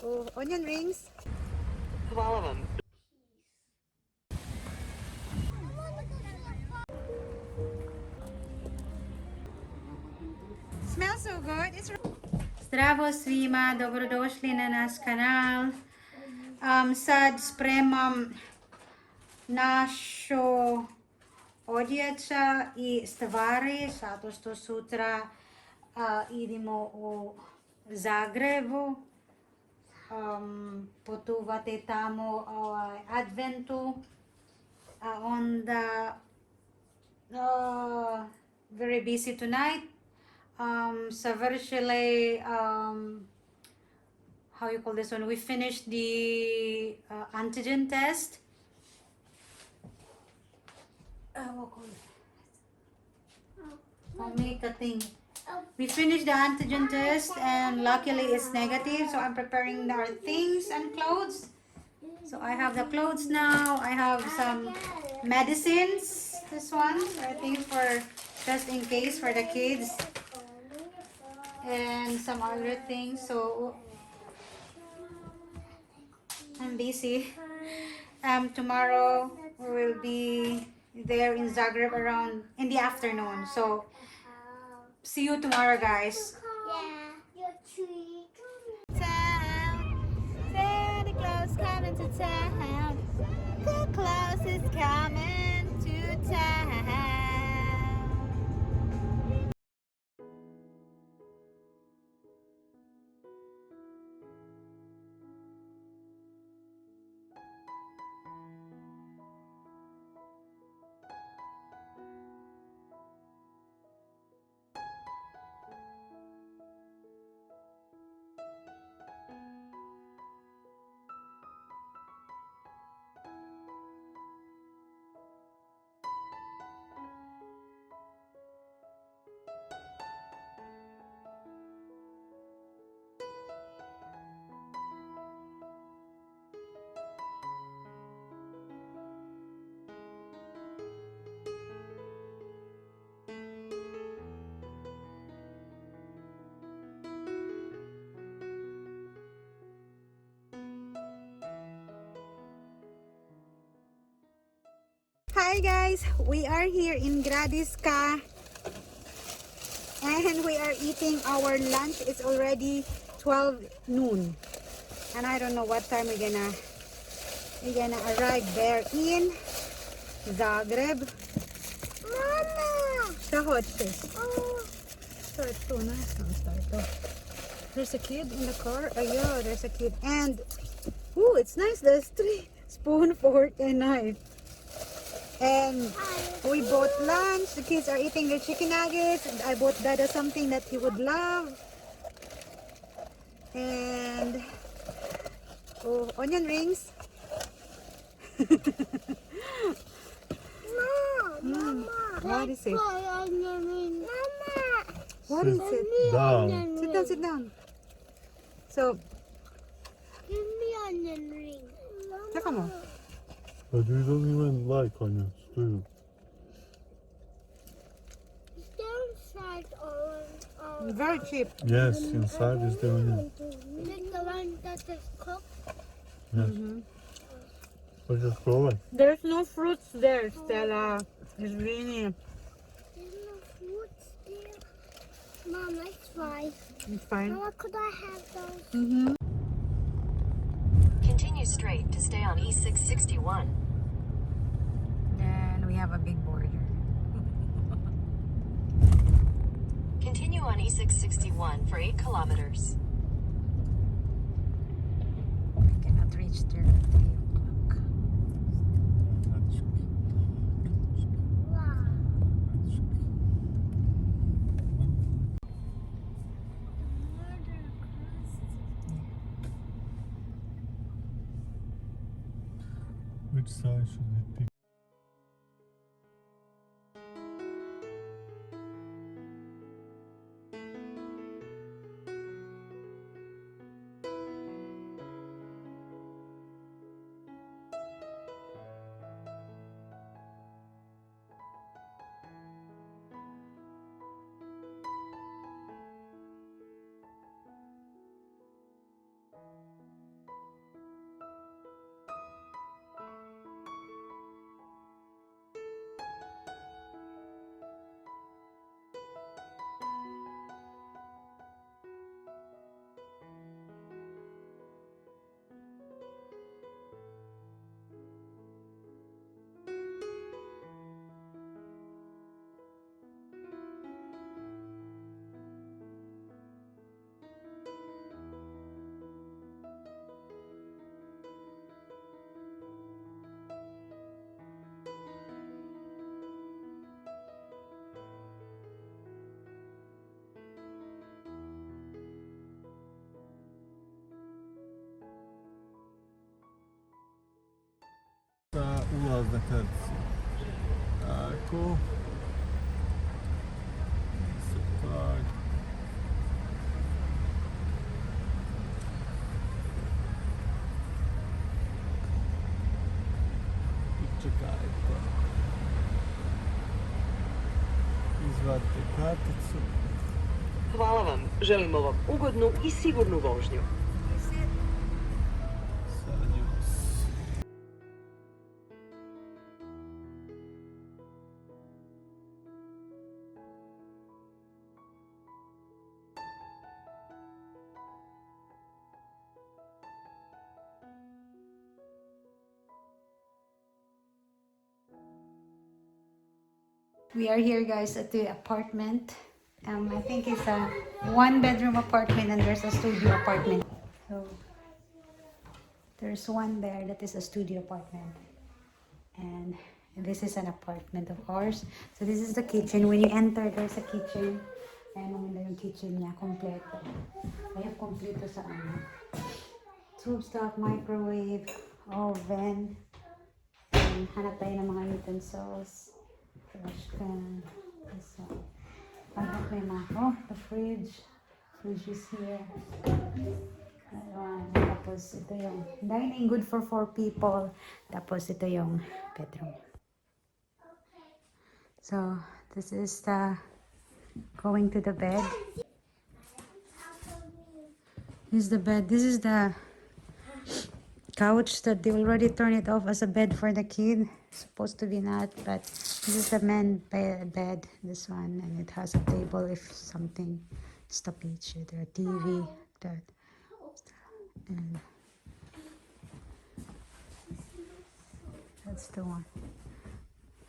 Oh, onion rings. 12 of them. Smells so good. Zdravo svima, dobrodošli na naš kanal. Sad spremam našo odjeća i stvari, zato što sutra idemo u Zagrebu. Putovati tamo adventu, a onda very busy tonight. Savršili, how you call this one? We finished the antigen test. Make a thing. We finished the antigen test and luckily it's negative, so I'm preparing our things and clothes. So I have the clothes now. I have some medicines. This one, I think for just in case for the kids. And some other things. So I'm busy. Tomorrow we will be there in Zagreb around in the afternoon. So see you tomorrow, guys. Yeah, your tree. Town, Santa Claus coming to town. Santa Claus is coming to town. Hi guys, we are here in Gradiska and we are eating our lunch. It's already 12 noon and I don't know what time we're gonna arrive there in Zagreb. Mama! Šta hoćeš? Oh, So it's so nice now. There's a kid in the car. Oh yeah, there's a kid. And ooh, it's nice. There's 3 spoon, fork, and knife. And we bought lunch. The kids are eating their chicken nuggets. And I bought Dada something that he would love. And oh, onion rings. Mama! What is it? Mama! What is it? Down. Sit down, sit down. So, Give me onion ring. check mo. But we don't even like onions, do you? Is there inside or Very cheap. Yes, inside is the onion. is it the one that is cooked? Yes. So just go away. There's no fruits there, Stella. It's really, There's no fruits there. Mom, let's try. it's fine. Mama, could I have those? Continue straight to stay on E661. Then we have a big border. Continue on E661 for 8 kilometers. We cannot reach there at 3 o'clock. Wow. Which side should it be? prazna kartica. Tako. Se tak. I čekajte. Izvadite karticu. Hvala vam. Želimo vam ugodnu i sigurnu vožnju. Adios. We are here, guys, at the apartment. I think it's a one-bedroom apartment and there's a studio apartment. So there's one there that is a studio apartment, and this is an apartment of ours. So this is the kitchen. When you enter, there's a kitchen. Ayan maganda yung kitchen niya, kompleto. Ayan, kompleto sa ano. Tube stop, microwave, oven. And hanap tayo ng mga utensils. Trash can. So, hanap may mga, oh, the fridge. Fridge is here. That one. Tapos ito yung dining, good for 4 people. Tapos ito yung bedroom. So, this is the going to the bed. This is the bed. This is the couch that they already turned it off as a bed for the kid. Supposed to be not, but this is the man bed. This one, and it has a table if something stoppage, there TV, that, and that's the one.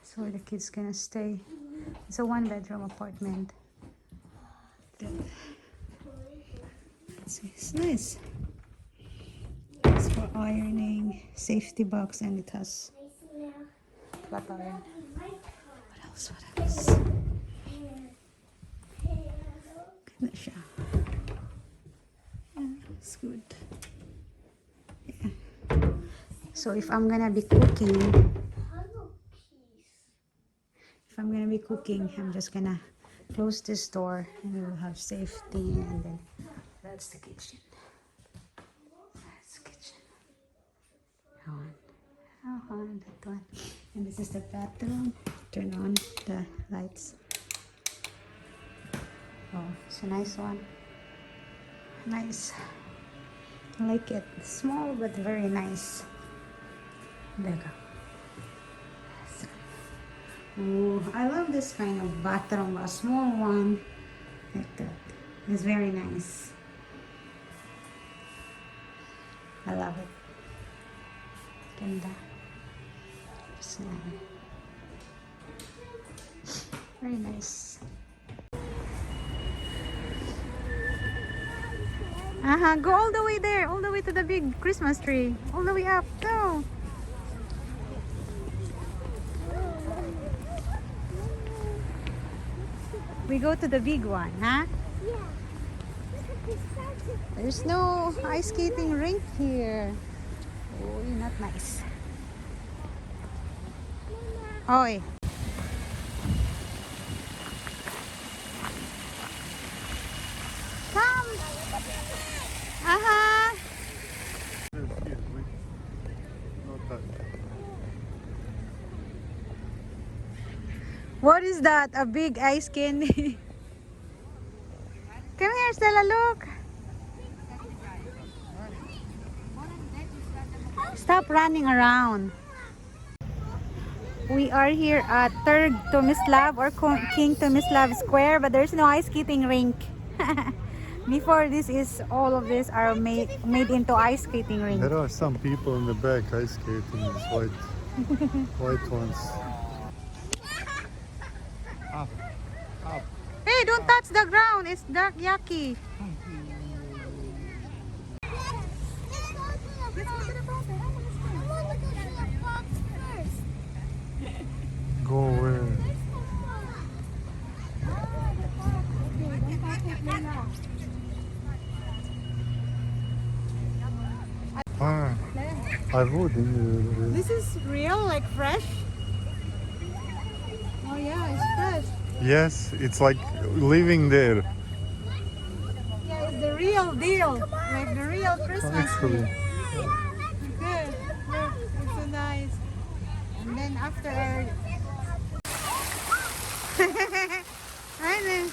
So where the kids gonna stay. It's a 1-bedroom apartment. It's nice. It's for ironing, safety box, and it has flat iron. What else? What else? Ganda siya. Yeah, it's good. Yeah. So if I'm gonna be cooking, I'm just gonna close this door and we'll have safety, and then that's the kitchen. That's the kitchen. That one. And this is the bathroom. Turn on the lights. Oh, it's a nice one. Nice. I like it. Small but very nice. There you go. Ooh, I love this kind of bathroom, a small one like that. It's very nice. I love it. Ganda. So, very nice. Go all the way there, all the way to the big Christmas tree, all the way up. Go. We go to the big one, huh? Yeah. There's no ice skating rink here. Oh, you're not nice. Oi. Come. What is that? A big ice candy? Come here, Stella, look. Stop running around. We are here at King Tomislav or King Tomislav Square, but there's no ice skating rink. Before this is, all of this are made into ice skating rink. There are some people in the back ice skating, these white ones. Up. Hey, don't touch the ground. It's dark, yucky. Go where? Ah, I would. This is real, like fresh? Oh yeah, it's fresh. Yes, it's like living there. Yeah, it's the real deal. Like the real Christmas Actually. tree. Good. Look, it's so nice. And then after our... Hi there.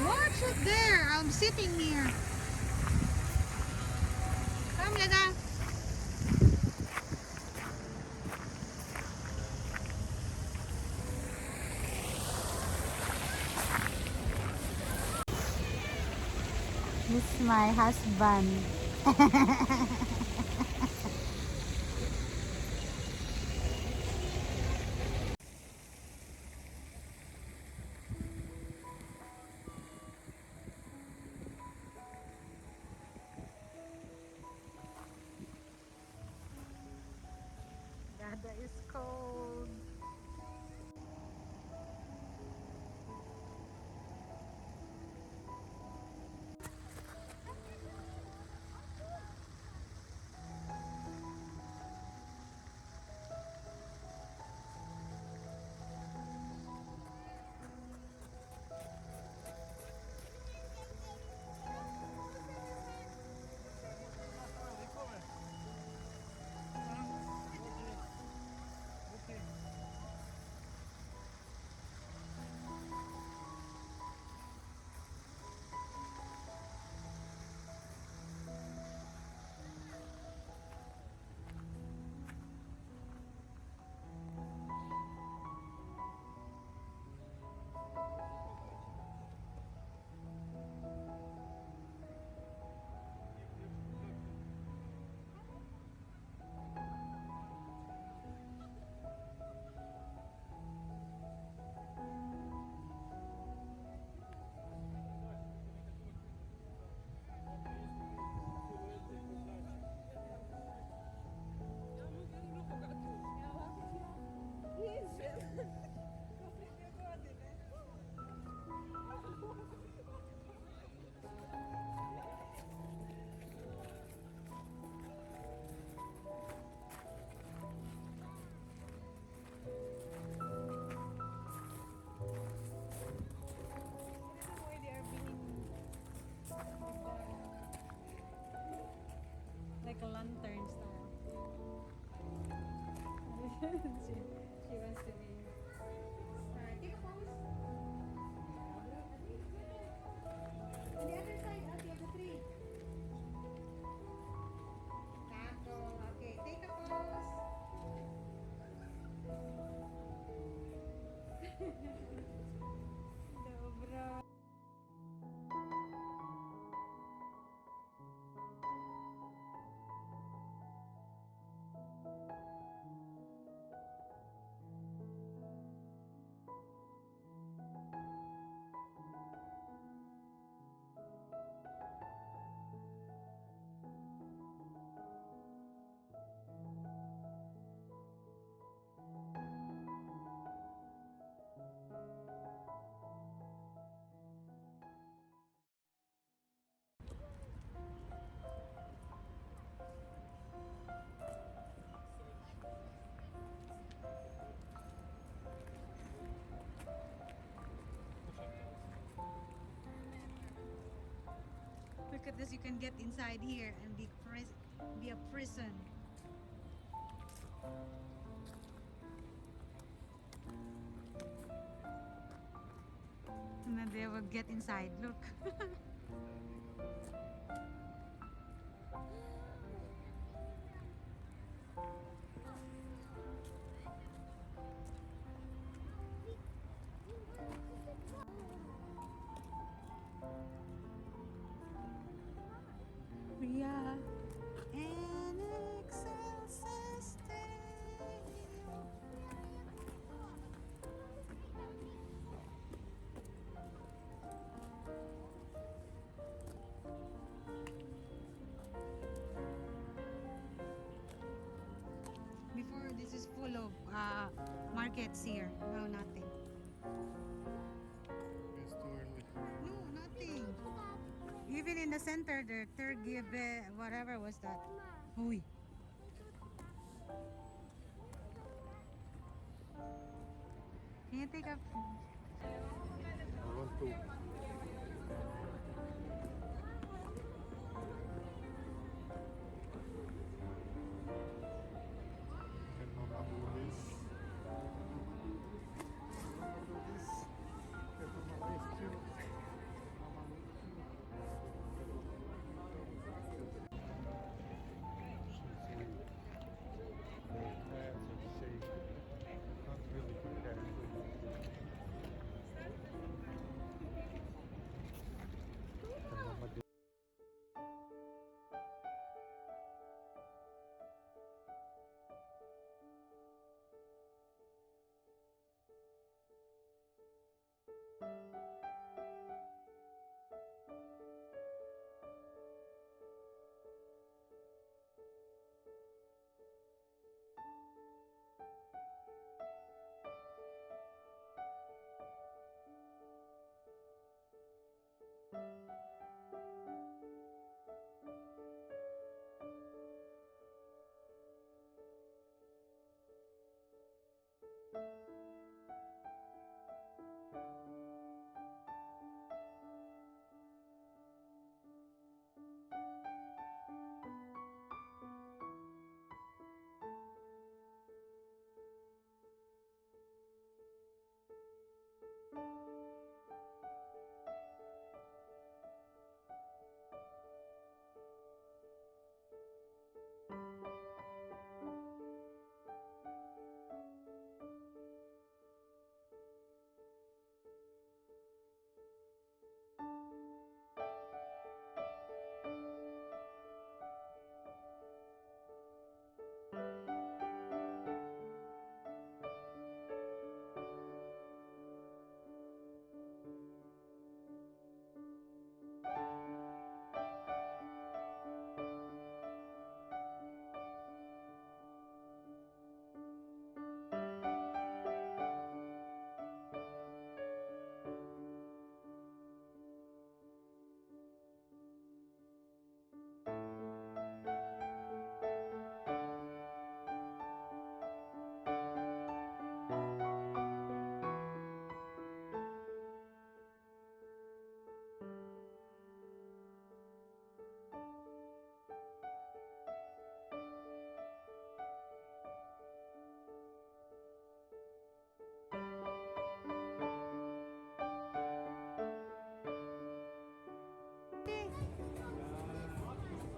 Watch it there. I'm sitting here. Come, Lada. This is my husband. Dada is cold. Like a lantern style. she wants to be. Take a pose. On the other side, you have the tree. Taco. Okay, take a pose. Dobro. Look at this, you can get inside here and be a prison. And then they will get inside, look. Yeah. And excess What's here? No, nothing. It's too early. No, nothing. Even in the center, the Tergibe, whatever was that. Uy. Can you take a... I want to. Can Mama do this? Can Mama do this? Can Mama lift you? Mama lift you. She's weak. Her hands are shaking. Not really good hands. Can Mama do?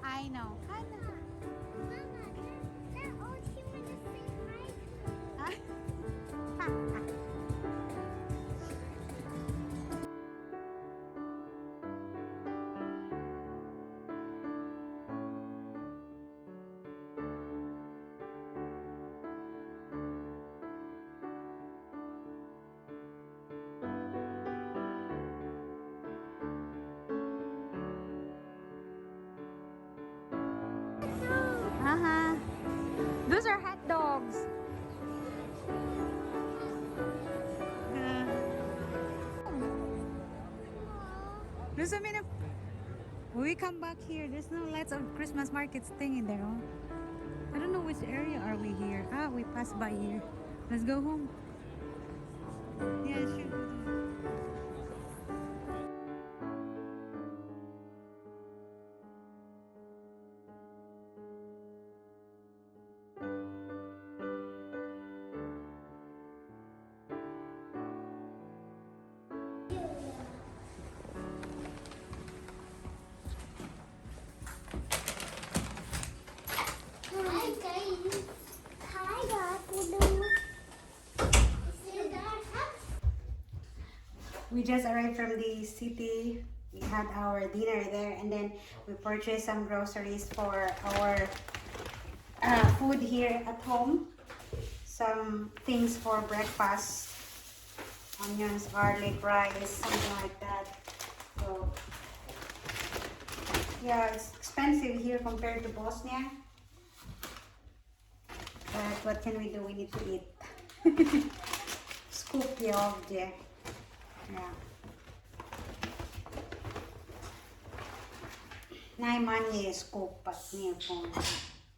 I know. I know. Mama, they're all human the same height. Those are hot dogs. There's a minute. We come back here. There's no lots of Christmas markets thing in there. Oh. I don't know which area are we here. Ah, we passed by here. Let's go home. Yeah, sure. Hi guys. Hi Dad. We just arrived from the city. We had our dinner there, and then we purchased some groceries for our food here at home. Some things for breakfast, onions, garlic, rice, something like that. So yeah, it's expensive here compared to Bosnia. But what can we do? We need to eat. skupje ovdje. Ja. Najmanje je skup, nije puno.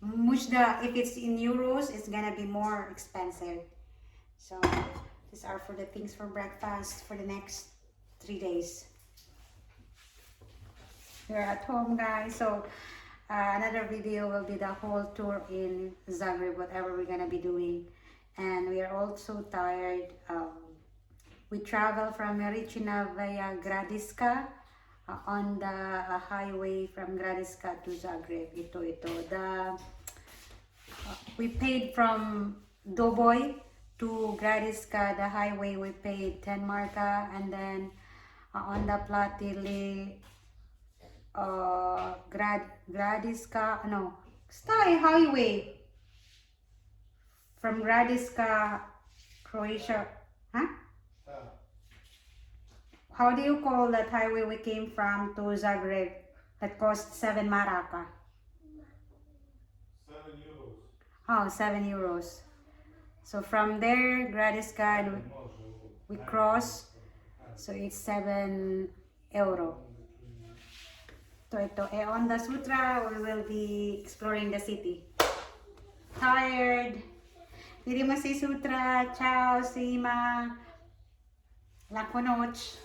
Možda, if it's in euros, it's gonna be more expensive. So, these are for the things for breakfast for the next 3 days. We're at home, guys. So, another video will be the whole tour in Zagreb, whatever we're gonna be doing. And we are also tired. We travel from Merichina via Gradiska on the highway from Gradiska to Zagreb. Ito. We paid from Doboj to Gradiska, the highway we paid 10 marka, and then onda platili Gradiska, no, Stai highway from Gradiska, Croatia, huh? How do you call that highway we came from to Zagreb that cost 7 maraka? 7 euros. Oh, 7 euros. So from there, Gradiska, and we cross, so it's 7 euro. Ito. On the Sutra, we will be exploring the city. Tired. Vidimo si Sutra. Ciao, Sima. Laco noche.